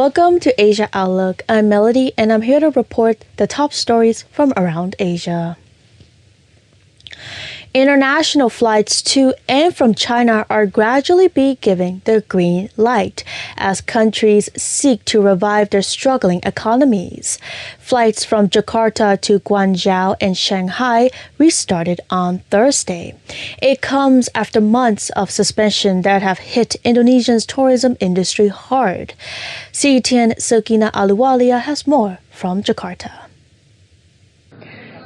Welcome to Asia Outlook. I'm Melody and I'm here to report the top stories from around Asia. International flights to and from China are gradually being given the green light as countries seek to revive their struggling economies. Flights from Jakarta to Guangzhou and Shanghai restarted on Thursday. It comes after months of suspension that have hit Indonesia's tourism industry hard. CGTN Sokina Aluwalia has more from Jakarta.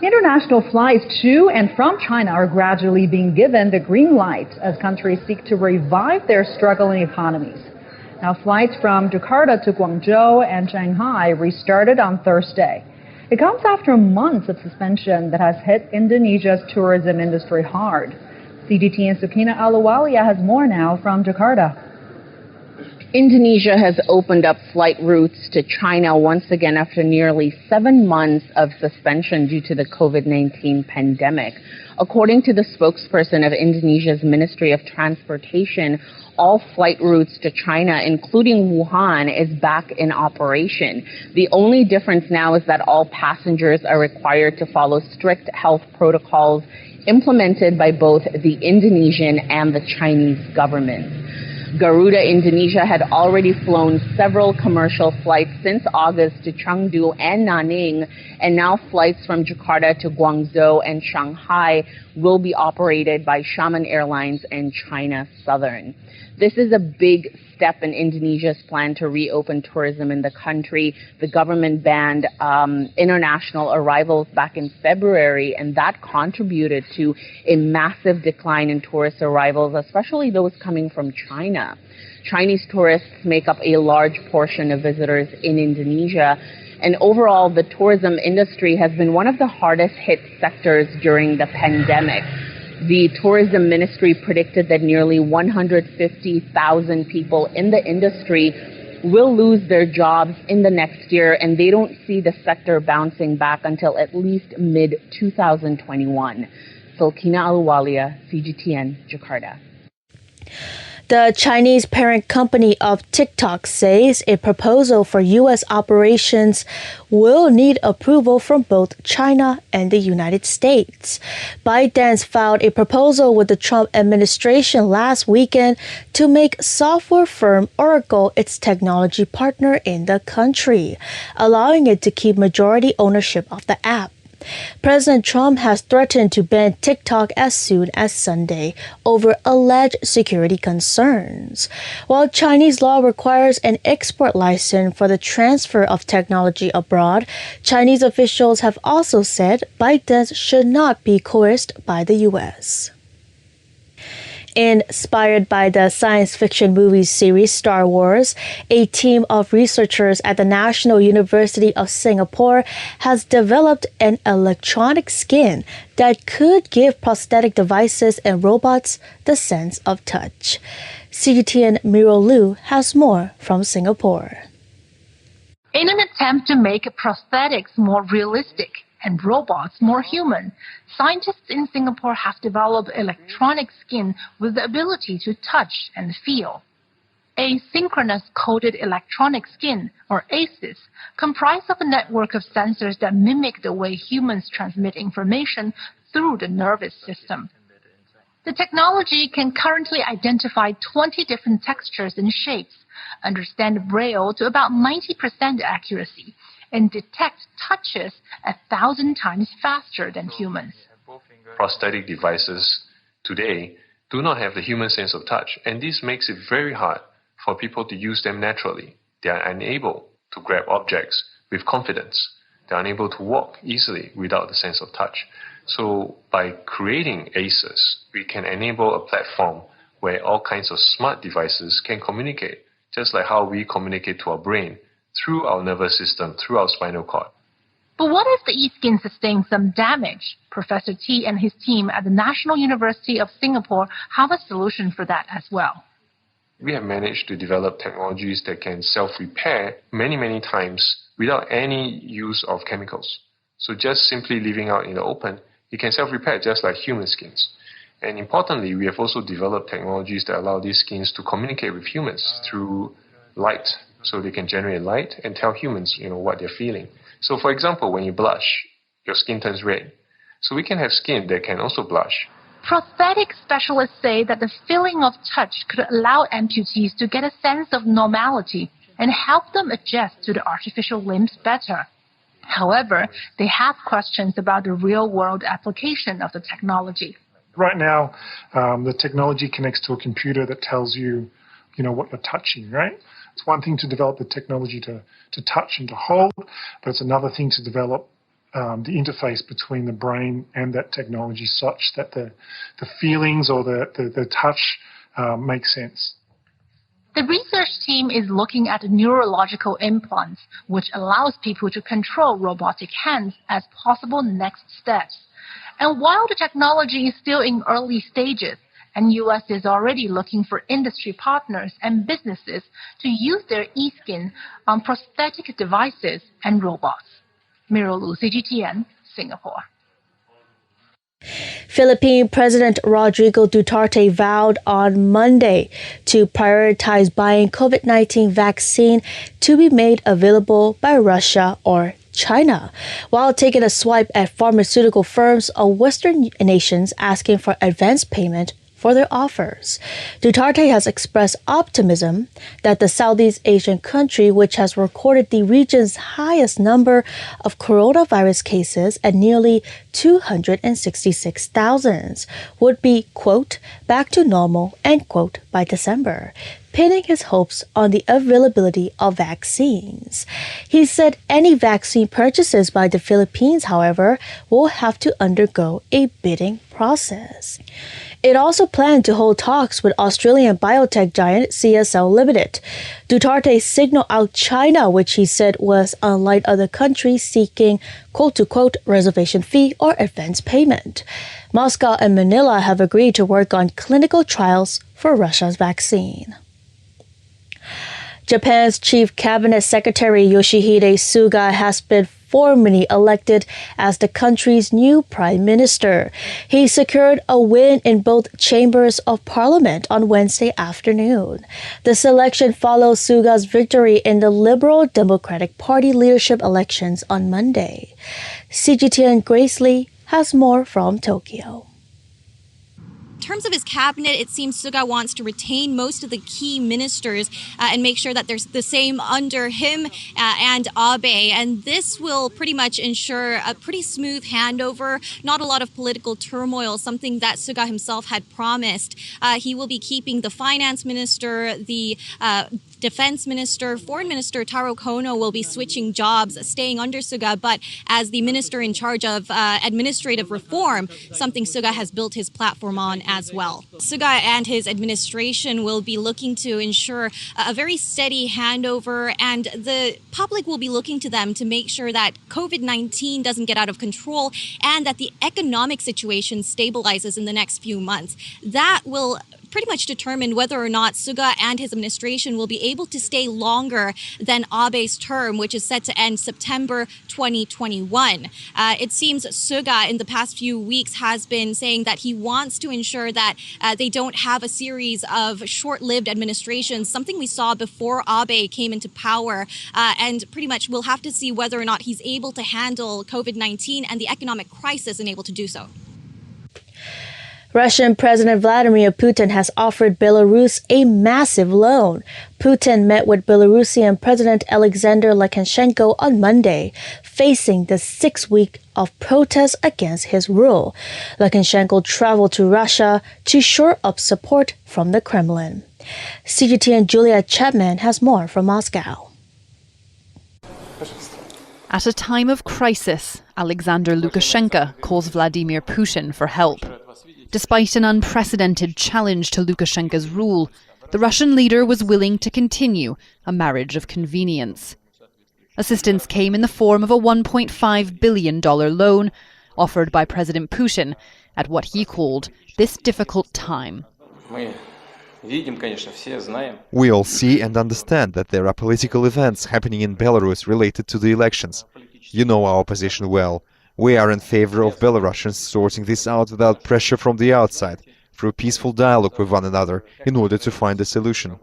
International flights to and from China are gradually being given the green light as countries seek to revive their struggling economies. Now, flights from Jakarta to Guangzhou and Shanghai restarted on Thursday. It comes after months of suspension that has hit Indonesia's tourism industry hard. CGTN Sukina Aluwalia has more now from Jakarta. Indonesia has opened up flight routes to China once again after nearly 7 months of suspension due to the COVID-19 pandemic. According to the spokesperson of Indonesia's Ministry of Transportation, all flight routes to China, including Wuhan, is back in operation. The only difference now is that all passengers are required to follow strict health protocols implemented by both the Indonesian and the Chinese governments. Garuda Indonesia had already flown several commercial flights since August to Chengdu and Nanning, and now flights from Jakarta to Guangzhou and Shanghai will be operated by Xiamen Airlines and China Southern. This is a big step in Indonesia's plan to reopen tourism in the country. The government banned international arrivals back in February, and that contributed to a massive decline in tourist arrivals, especially those coming from China. Chinese tourists make up a large portion of visitors in Indonesia, and overall, the tourism industry has been one of the hardest hit sectors during the pandemic. The tourism ministry predicted that nearly 150,000 people in the industry will lose their jobs in the next year, and they don't see the sector bouncing back until at least mid-2021. Sulkina Aluwalia, CGTN, Jakarta. The Chinese parent company of TikTok says a proposal for U.S. operations will need approval from both China and the United States. ByteDance filed a proposal with the Trump administration last weekend to make software firm Oracle its technology partner in the country, allowing it to keep majority ownership of the app. President Trump has threatened to ban TikTok as soon as Sunday over alleged security concerns. While Chinese law requires an export license for the transfer of technology abroad, Chinese officials have also said ByteDance should not be coerced by the U.S. Inspired by the science fiction movie series Star Wars, a team of researchers at the National University of Singapore has developed an electronic skin that could give prosthetic devices and robots the sense of touch. CGTN Miro Liu has more from Singapore. In an attempt to make prosthetics more realistic and robots more human, scientists in Singapore have developed electronic skin with the ability to touch and feel. Asynchronous coded electronic skin, or ACEs, comprise of a network of sensors that mimic the way humans transmit information through the nervous system. The technology can currently identify 20 different textures and shapes, understand Braille to about 90% accuracy, and detect touches 1,000 times faster than humans. Prosthetic devices today do not have the human sense of touch, and this makes it very hard for people to use them naturally. They are unable to grab objects with confidence. They are unable to walk easily without the sense of touch. So by creating ACEs, we can enable a platform where all kinds of smart devices can communicate, just like how we communicate to our brain through our nervous system, through our spinal cord. But what if the e-skin sustains some damage? Professor T and his team at the National University of Singapore have a solution for that as well. We have managed to develop technologies that can self-repair many times without any use of chemicals. So just simply leaving out in the open, it can self-repair just like human skins. And importantly, we have also developed technologies that allow these skins to communicate with humans through light so they can generate light and tell humans, what they're feeling. So for example, when you blush, your skin turns red. So we can have skin that can also blush. Prosthetic specialists say that the feeling of touch could allow amputees to get a sense of normality and help them adjust to the artificial limbs better. However, they have questions about the real-world application of the technology. Right now, the technology connects to a computer that tells you, what you're touching, right? It's one thing to develop the technology to touch and to hold, but it's another thing to develop the interface between the brain and that technology such that the feelings or the touch make sense. The research team is looking at neurological implants, which allows people to control robotic hands as possible next steps. And while the technology is still in early stages, and U.S. is already looking for industry partners and businesses to use their e-skin on prosthetic devices and robots. Miro Lu, CGTN, Singapore. Philippine President Rodrigo Duterte vowed on Monday to prioritize buying COVID-19 vaccine to be made available by Russia or China, while taking a swipe at pharmaceutical firms of Western nations asking for advance payment for their offers. Duterte has expressed optimism that the Southeast Asian country, which has recorded the region's highest number of coronavirus cases at nearly 266,000, would be, quote, back to normal, end quote, by December, pinning his hopes on the availability of vaccines. He said any vaccine purchases by the Philippines, however, will have to undergo a bidding process. It also planned to hold talks with Australian biotech giant CSL Limited. Duterte signaled out China, which he said was unlike other countries seeking quote-to-quote reservation fee or advance payment. Moscow and Manila have agreed to work on clinical trials for Russia's vaccine. Japan's Chief Cabinet Secretary Yoshihide Suga has been formally elected as the country's new prime minister. He secured a win in both chambers of parliament on Wednesday afternoon. The selection follows Suga's victory in the Liberal Democratic Party leadership elections on Monday. CGTN Grace Lee has more from Tokyo. In terms of his cabinet, it seems Suga wants to retain most of the key ministers and make sure that there's the same under him and Abe. And this will pretty much ensure a pretty smooth handover, not a lot of political turmoil, something that Suga himself had promised. He will be keeping the finance minister, the defense minister, foreign minister Taro Kono will be switching jobs, staying under Suga, but as the minister in charge of administrative reform, something Suga has built his platform on as well. Suga and his administration will be looking to ensure a very steady handover, and the public will be looking to them to make sure that COVID-19 doesn't get out of control and that the economic situation stabilizes in the next few months. That will pretty much determine whether or not Suga and his administration will be able to stay longer than Abe's term, which is set to end September 2021. It seems Suga in the past few weeks has been saying that he wants to ensure that they don't have a series of short-lived administrations, something we saw before Abe came into power. And pretty much we'll have to see whether or not he's able to handle COVID-19 and the economic crisis and able to do so. Russian President Vladimir Putin has offered Belarus a massive loan. Putin met with Belarusian President Alexander Lukashenko on Monday, facing the 6th week of protests against his rule. Lukashenko traveled to Russia to shore up support from the Kremlin. CGTN Julia Chapman has more from Moscow. At a time of crisis, Alexander Lukashenko calls Vladimir Putin for help. Despite an unprecedented challenge to Lukashenko's rule, the Russian leader was willing to continue a marriage of convenience. Assistance came in the form of a $1.5 billion loan offered by President Putin at what he called this difficult time. We all see and understand that there are political events happening in Belarus related to the elections. You know our position well. We are in favor of Belarusians sorting this out without pressure from the outside, through peaceful dialogue with one another, in order to find a solution.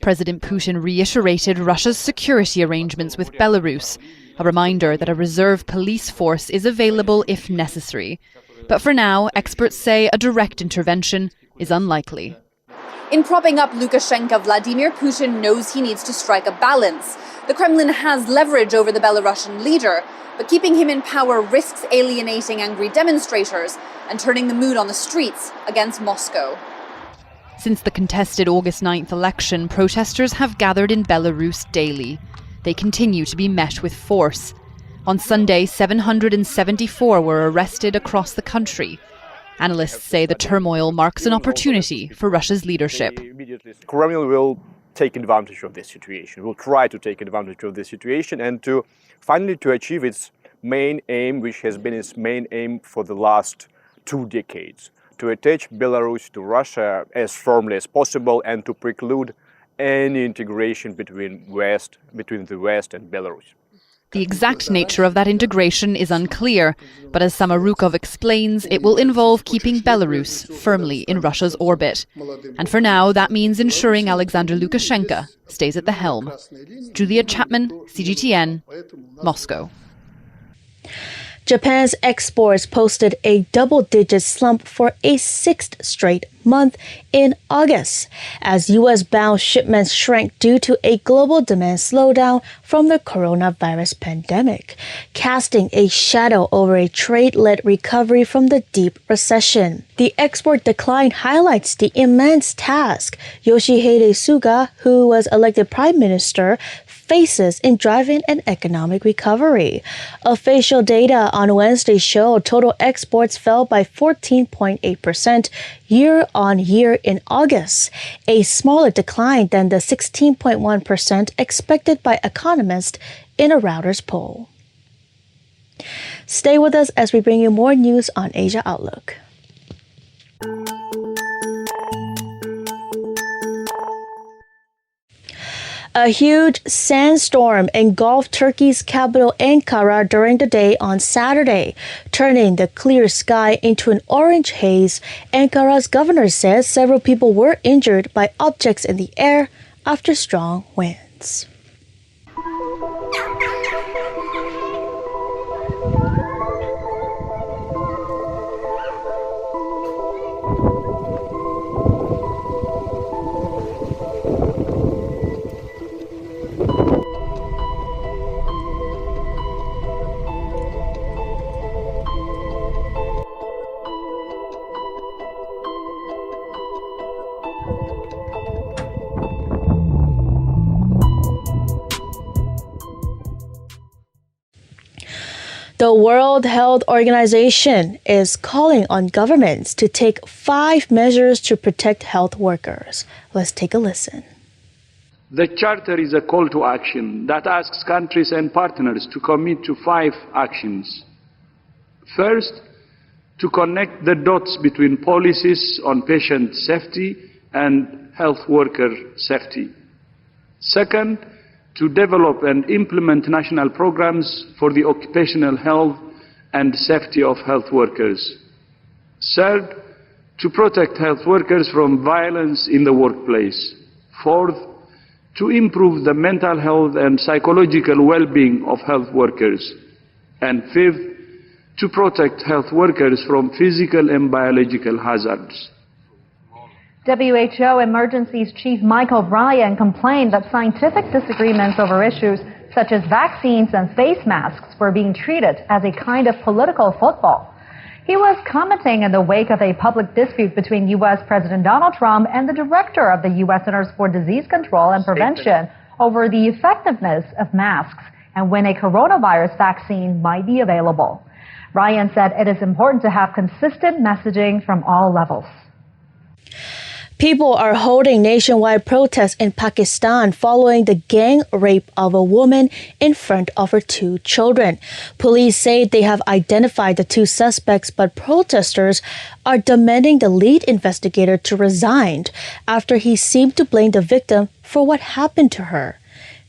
President Putin reiterated Russia's security arrangements with Belarus, a reminder that a reserve police force is available if necessary. But for now, experts say a direct intervention is unlikely. In propping up Lukashenko, Vladimir Putin knows he needs to strike a balance. The Kremlin has leverage over the Belarusian leader, but keeping him in power risks alienating angry demonstrators and turning the mood on the streets against Moscow. Since the contested August 9th election, protesters have gathered in Belarus daily. They continue to be met with force. On Sunday, 774 were arrested across the country. Analysts say the turmoil marks an opportunity for Russia's leadership. Kremlin will take advantage of this situation, will try to take advantage of this situation and to finally to achieve its main aim, which has been its main aim for the last 2 decades, to attach Belarus to Russia as firmly as possible and to preclude any integration between the West and Belarus. The exact nature of that integration is unclear, but as Samarukov explains, it will involve keeping Belarus firmly in Russia's orbit. And for now, that means ensuring Alexander Lukashenko stays at the helm. Julia Chapman, CGTN, Moscow. Japan's exports posted a double-digit slump for a 6th straight month in August, as U.S.-bound shipments shrank due to a global demand slowdown from the coronavirus pandemic, casting a shadow over a trade-led recovery from the deep recession. The export decline highlights the immense task Yoshihide Suga, who was elected prime minister, faces in driving an economic recovery. Official data on Wednesday showed total exports fell by 14.8% year-on-year in August, a smaller decline than the 16.1% expected by economists in a Reuters poll. Stay with us as we bring you more news on Asia Outlook. A huge sandstorm engulfed Turkey's capital Ankara during the day on Saturday, turning the clear sky into an orange haze. Ankara's governor says several people were injured by objects in the air after strong winds. The World Health Organization is calling on governments to take 5 measures to protect health workers. Let's take a listen. The Charter is a call to action that asks countries and partners to commit to 5 actions. First, to connect the dots between policies on patient safety and health worker safety. Second, to develop and implement national programs for the occupational health and safety of health workers. Third, to protect health workers from violence in the workplace. Fourth, to improve the mental health and psychological well-being of health workers. And fifth, to protect health workers from physical and biological hazards. WHO Emergencies Chief Michael Ryan complained that scientific disagreements over issues such as vaccines and face masks were being treated as a kind of political football. He was commenting in the wake of a public dispute between U.S. President Donald Trump and the director of the U.S. Centers for Disease Control and Prevention over the effectiveness of masks and when a coronavirus vaccine might be available. Ryan said it is important to have consistent messaging from all levels. People are holding nationwide protests in Pakistan following the gang rape of a woman in front of her 2 children. Police say they have identified the 2 suspects, but protesters are demanding the lead investigator to resign after he seemed to blame the victim for what happened to her.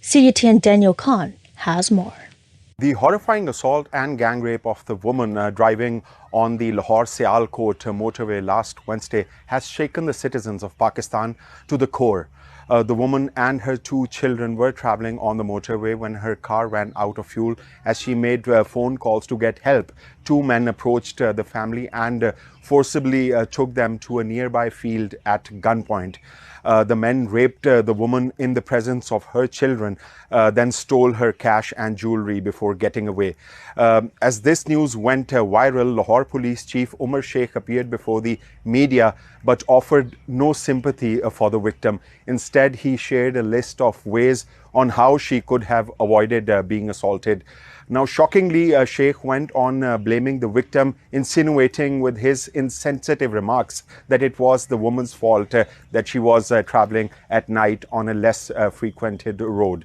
CGTN Daniel Khan has more. The horrifying assault and gang rape of the woman driving on the Lahore-Sialkot motorway last Wednesday has shaken the citizens of Pakistan to the core. The woman and her 2 children were traveling on the motorway when her car ran out of fuel. As she made phone calls to get help, 2 men approached the family and forcibly took them to a nearby field at gunpoint. The men raped the woman in the presence of her children, then stole her cash and jewelry before getting away. As this news went viral, Lahore Police Chief Umar Sheikh appeared before the media but offered no sympathy for the victim. Instead, he shared a list of ways on how she could have avoided being assaulted. Now, shockingly, Sheikh went on blaming the victim, insinuating with his insensitive remarks that it was the woman's fault that she was traveling at night on a less frequented road.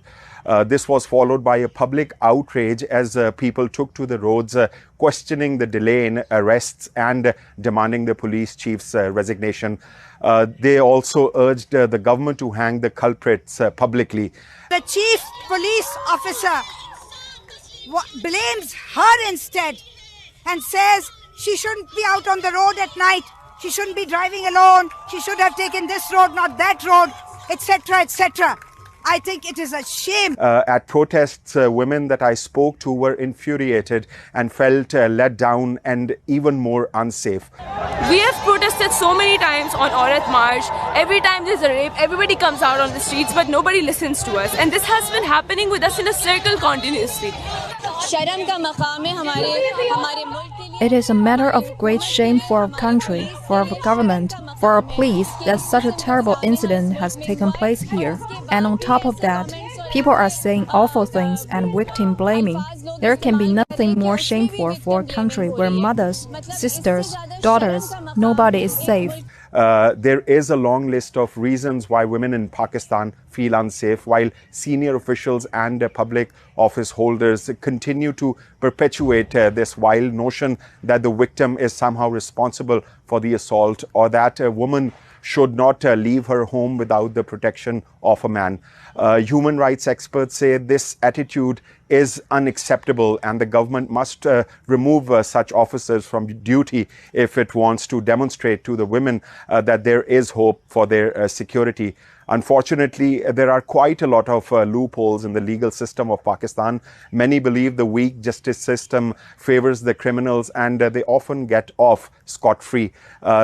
This was followed by a public outrage as people took to the roads, questioning the delay in arrests and demanding the police chief's resignation. They also urged the government to hang the culprits publicly. The chief police officer blames her instead and says she shouldn't be out on the road at night, she shouldn't be driving alone, she should have taken this road, not that road, etc., etc. I think it is a shame. At protests, women that I spoke to were infuriated and felt let down and even more unsafe. We have protested so many times on Aurat March. Every time there's a rape, everybody comes out on the streets, but nobody listens to us. And this has been happening with us in a circle continuously. It is a matter of great shame for our country, for our government, for our police that such a terrible incident has taken place here. And on top of that, people are saying awful things and victim blaming. There can be nothing more shameful for a country where mothers, sisters, daughters, nobody is safe. There is a long list of reasons why women in Pakistan feel unsafe, while senior officials and public office holders continue to perpetuate this wild notion that the victim is somehow responsible for the assault or that a woman should not leave her home without the protection of a man. Human rights experts say this attitude is unacceptable and the government must remove such officers from duty if it wants to demonstrate to the women that there is hope for their security. Unfortunately, there are quite a lot of loopholes in the legal system of Pakistan. Many believe the weak justice system favors the criminals and they often get off scot-free.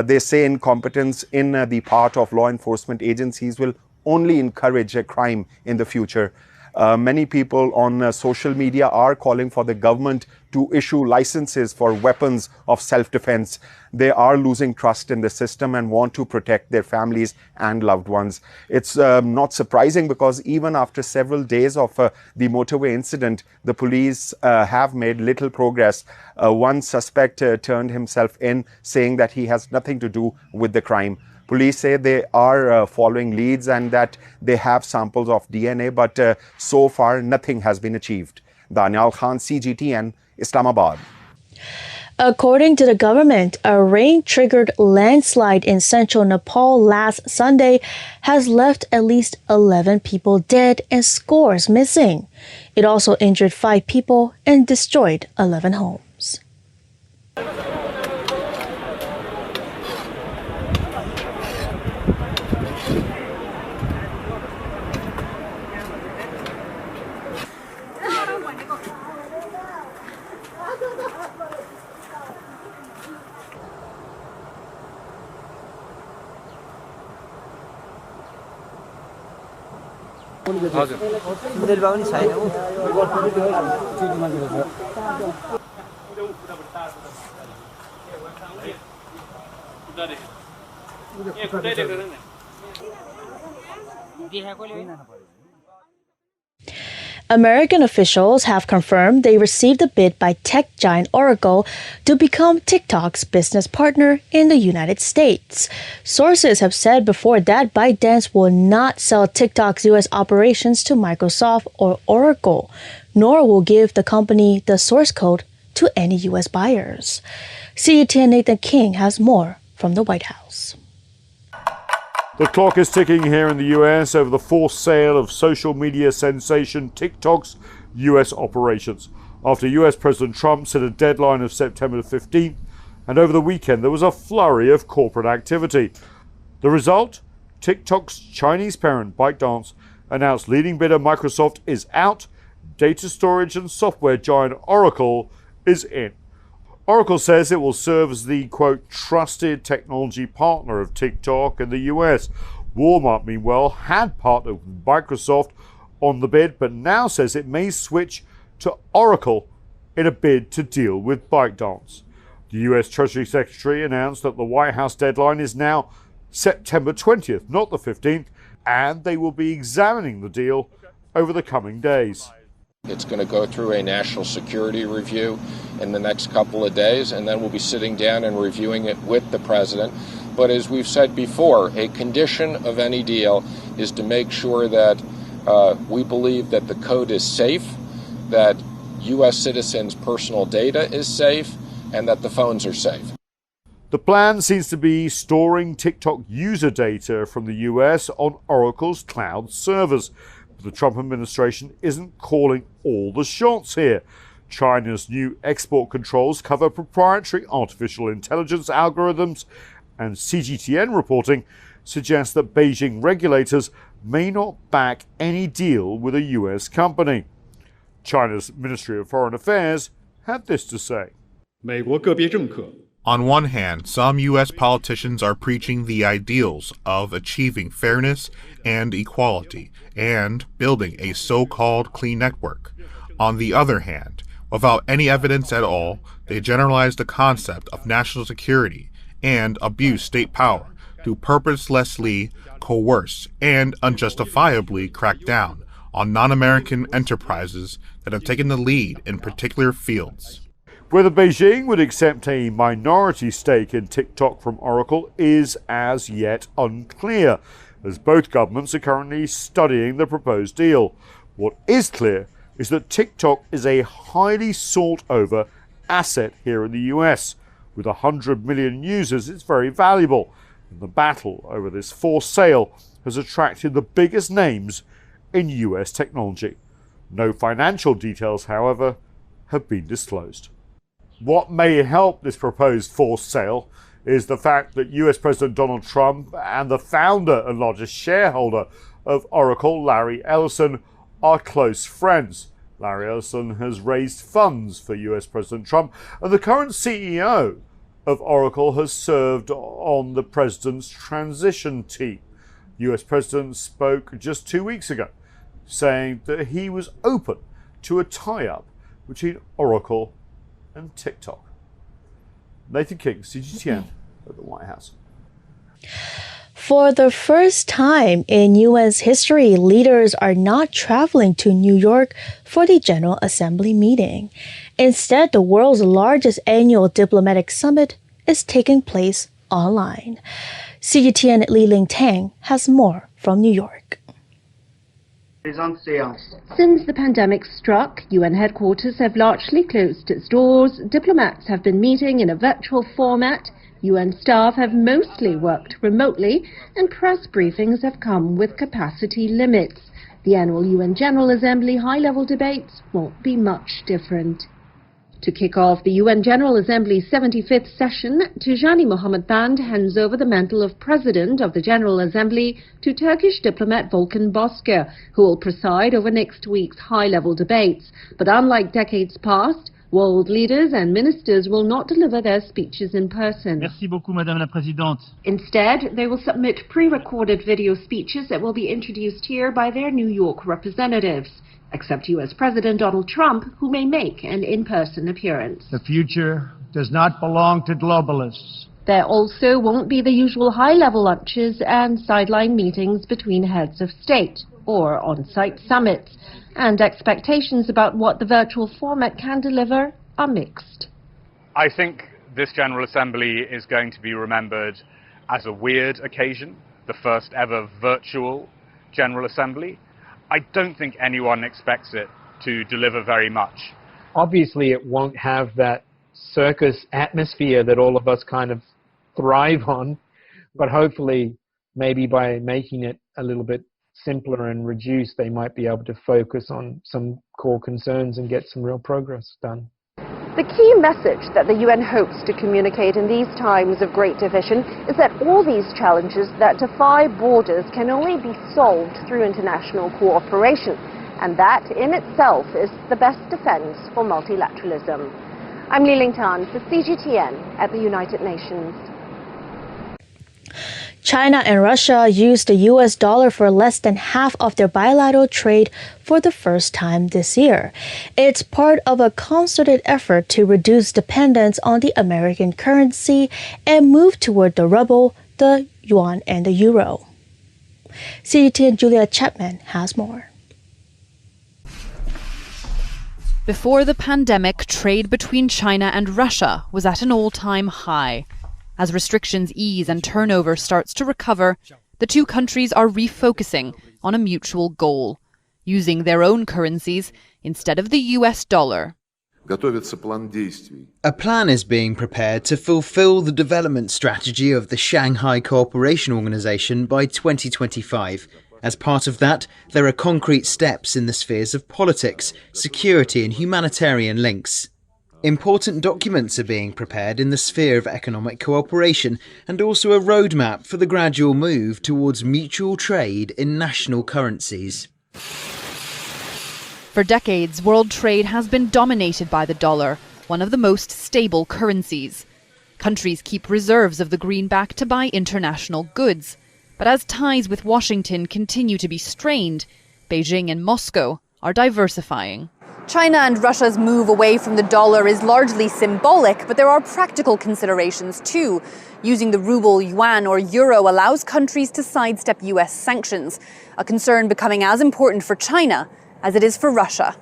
They say incompetence in the part of law enforcement agencies will only encourage a crime in the future. Many people on social media are calling for the government to issue licenses for weapons of self-defense. They are losing trust in the system and want to protect their families and loved ones. It's not surprising because even after several days of the motorway incident, the police have made little progress. One suspect turned himself in, saying that he has nothing to do with the crime. Police say they are following leads and that they have samples of DNA, but so far nothing has been achieved. Daniel Khan, CGTN, Islamabad. According to the government, a rain-triggered landslide in central Nepal last Sunday has left at least 11 people dead and scores missing. It also injured 5 people and destroyed 11 homes. American officials have confirmed they received a bid by tech giant Oracle to become TikTok's business partner in the United States. Sources have said before that ByteDance will not sell TikTok's U.S. operations to Microsoft or Oracle, nor will give the company the source code to any U.S. buyers. CGTN Nathan King has more from the White House. The clock is ticking here in the US over the forced sale of social media sensation TikTok's US operations, after US President Trump set a deadline of September 15th, and over the weekend there was a flurry of corporate activity. The result? TikTok's Chinese parent ByteDance announced leading bidder Microsoft is out, data storage and software giant Oracle is in. Oracle says it will serve as the, quote, trusted technology partner of TikTok in the US. Walmart, meanwhile, had partnered with Microsoft on the bid, but now says it may switch to Oracle in a bid to deal with ByteDance. The US Treasury Secretary announced that the White House deadline is now September 20th, not the 15th, and they will be examining the deal over the coming days. It's going to go through a national security review in the next couple of days, and then we'll be sitting down and reviewing it with the president. But as we've said before, a condition of any deal is to make sure that we believe that the code is safe, that U.S. citizens' personal data is safe, and that the phones are safe. The plan seems to be storing TikTok user data from the US on Oracle's cloud servers. But the Trump administration isn't calling all the shots here. China's new export controls cover proprietary artificial intelligence algorithms, and CGTN reporting suggests that Beijing regulators may not back any deal with a US company. China's Ministry of Foreign Affairs had this to say. On one hand, some U.S. politicians are preaching the ideals of achieving fairness and equality and building a so-called clean network. On the other hand, without any evidence at all, they generalize the concept of national security and abuse state power to purposelessly coerce and unjustifiably crack down on non-American enterprises that have taken the lead in particular fields. Whether Beijing would accept a minority stake in TikTok from Oracle is as yet unclear, as both governments are currently studying the proposed deal. What is clear is that TikTok is a highly sought-over asset here in the US. With 100 million users, it's very valuable, and the battle over this forced sale has attracted the biggest names in US technology. No financial details, however, have been disclosed. What may help this proposed forced sale is the fact that US President Donald Trump and the founder and largest shareholder of Oracle, Larry Ellison, are close friends. Larry Ellison has raised funds for US President Trump, and the current CEO of Oracle has served on the president's transition team. The US President spoke just 2 weeks ago, saying that he was open to a tie-up between Oracle and TikTok. Nathan King, CGTN at the White House. For the first time in U.S. history, leaders are not traveling to New York for the General Assembly meeting. Instead, the world's largest annual diplomatic summit is taking place online. CGTN Li Ling Tang has more from New York. Since the pandemic struck, UN headquarters have largely closed its doors. Diplomats have been meeting in a virtual format. UN staff have mostly worked remotely, and press briefings have come with capacity limits. The annual UN General Assembly high-level debates won't be much different. To kick off the UN General Assembly's 75th session, Tijani Mohammed Band hands over the mantle of President of the General Assembly to Turkish diplomat Volkan Bozkır, who will preside over next week's high-level debates. But unlike decades past, world leaders and ministers will not deliver their speeches in person. Merci beaucoup, Madame la Présidente. Instead, they will submit pre-recorded video speeches that will be introduced here by their New York representatives, except U.S. President Donald Trump, who may make an in-person appearance. The future does not belong to globalists. There also won't be the usual high-level lunches and sideline meetings between heads of state or on-site summits, and expectations about what the virtual format can deliver are mixed. I think this General Assembly is going to be remembered as a weird occasion, the first ever virtual General Assembly. I don't think anyone expects it to deliver very much. Obviously, it won't have that circus atmosphere that all of us kind of thrive on, but hopefully, maybe by making it a little bit simpler and reduced, they might be able to focus on some core concerns and get some real progress done. The key message that the UN hopes to communicate in these times of great division is that all these challenges that defy borders can only be solved through international cooperation, and that in itself is the best defense for multilateralism. I'm Li Lingtan for CGTN at the United Nations. China and Russia used the US dollar for less than half of their bilateral trade for the first time this year. It's part of a concerted effort to reduce dependence on the American currency and move toward the ruble, the yuan, and the euro. CGTN Julia Chapman has more. Before the pandemic, trade between China and Russia was at an all-time high. As restrictions ease and turnover starts to recover, the two countries are refocusing on a mutual goal, using their own currencies instead of the US dollar. A plan is being prepared to fulfill the development strategy of the Shanghai Cooperation Organization by 2025. As part of that, there are concrete steps in the spheres of politics, security and humanitarian links. Important documents are being prepared in the sphere of economic cooperation and also a roadmap for the gradual move towards mutual trade in national currencies. For decades, world trade has been dominated by the dollar, one of the most stable currencies. Countries keep reserves of the greenback to buy international goods. But as ties with Washington continue to be strained, Beijing and Moscow are diversifying. China and Russia's move away from the dollar is largely symbolic, but there are practical considerations too. Using the ruble, yuan or euro allows countries to sidestep US sanctions, a concern becoming as important for China as it is for Russia.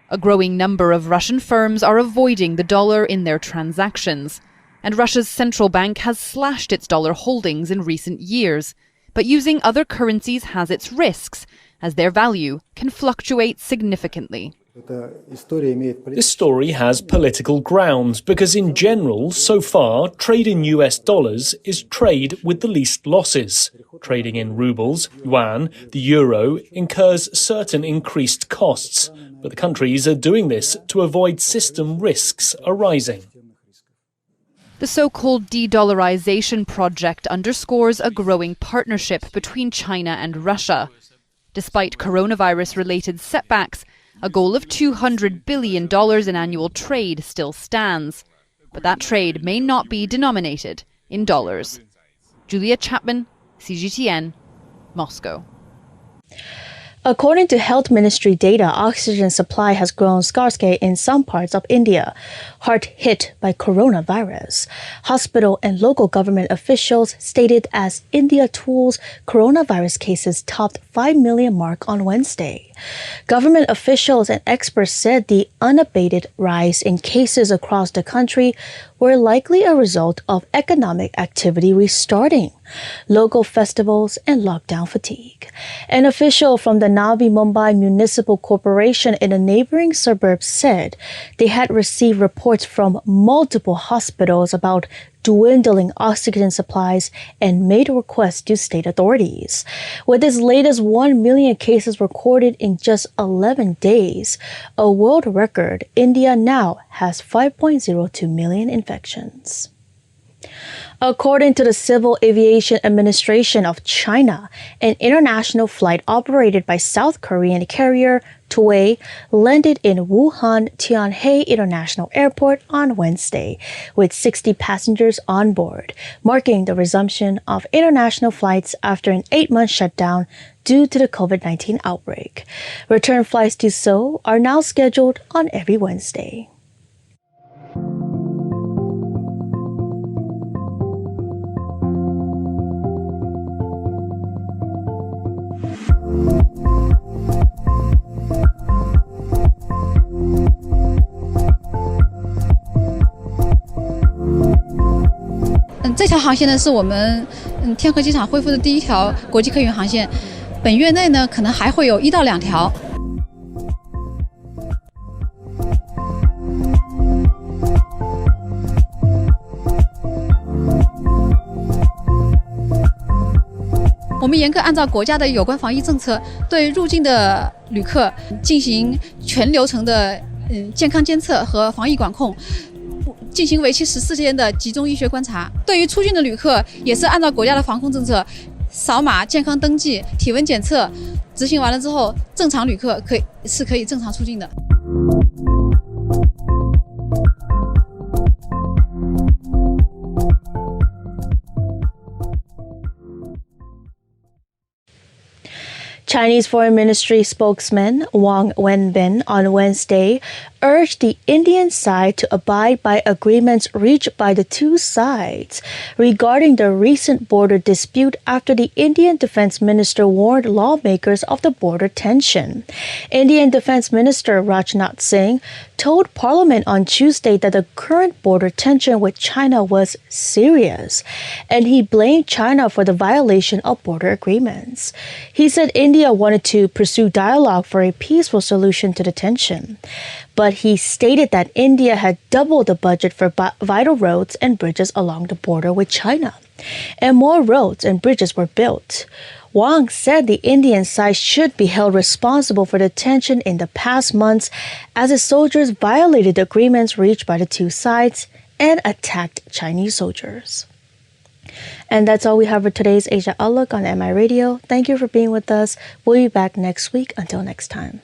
A growing number of Russian firms are avoiding the dollar in their transactions, and Russia's central bank has slashed its dollar holdings in recent years. But using other currencies has its risks, as their value can fluctuate significantly. This story has political grounds because in general, so far, trade in US dollars is trade with the least losses. Trading in rubles, yuan, the euro incurs certain increased costs, but the countries are doing this to avoid system risks arising. The so-called de-dollarization project underscores a growing partnership between China and Russia. Despite coronavirus-related setbacks, a goal of $200 billion in annual trade still stands. But that trade may not be denominated in dollars. Julia Chapman, CGTN, Moscow. According to Health Ministry data, oxygen supply has grown scarcely in some parts of India, hard hit by coronavirus. Hospital and local government officials stated as India tools coronavirus cases topped 5 million mark on Wednesday. Government officials and experts said the unabated rise in cases across the country were likely a result of economic activity restarting, local festivals, and lockdown fatigue. An official from the Navi Mumbai Municipal Corporation in a neighboring suburb said they had received reports from multiple hospitals about dwindling oxygen supplies and made requests to state authorities. With its latest 1 million cases recorded in just 11 days, a world record, India now has 5.02 million infections. According to the Civil Aviation Administration of China, an international flight operated by South Korean carrier Tuwei landed in Wuhan Tianhe International Airport on Wednesday, with 60 passengers on board, marking the resumption of international flights after an 8-month shutdown due to the COVID-19 outbreak. Return flights to Seoul are now scheduled on every Wednesday.这条航线呢是我们天河机场恢复的第一条国际客运航线，本月内呢可能还会有1到2条。我们严格按照国家的有关防疫政策，对入境的旅客进行全流程的健康监测和防疫管控，进行为期14天的集中医学观察。对于出境的旅客，也是按照国家的防控政策，扫码、健康登记、体温检测，执行完了之后，正常旅客可以正常出境的。Chinese Foreign Ministry spokesman Wang Wenbin on Wednesday urged the Indian side to abide by agreements reached by the two sides regarding the recent border dispute after the Indian Defense Minister warned lawmakers of the border tension. Indian Defense Minister Rajnath Singh told Parliament on Tuesday that the current border tension with China was serious, and he blamed China for the violation of border agreements. He said India wanted to pursue dialogue for a peaceful solution to the tension, but he stated that India had doubled the budget for vital roads and bridges along the border with China, and more roads and bridges were built. Wang said the Indian side should be held responsible for the tension in the past months as its soldiers violated the agreements reached by the two sides and attacked Chinese soldiers. And that's all we have for today's Asia Outlook on MI Radio. Thank you for being with us. We'll be back next week. Until next time.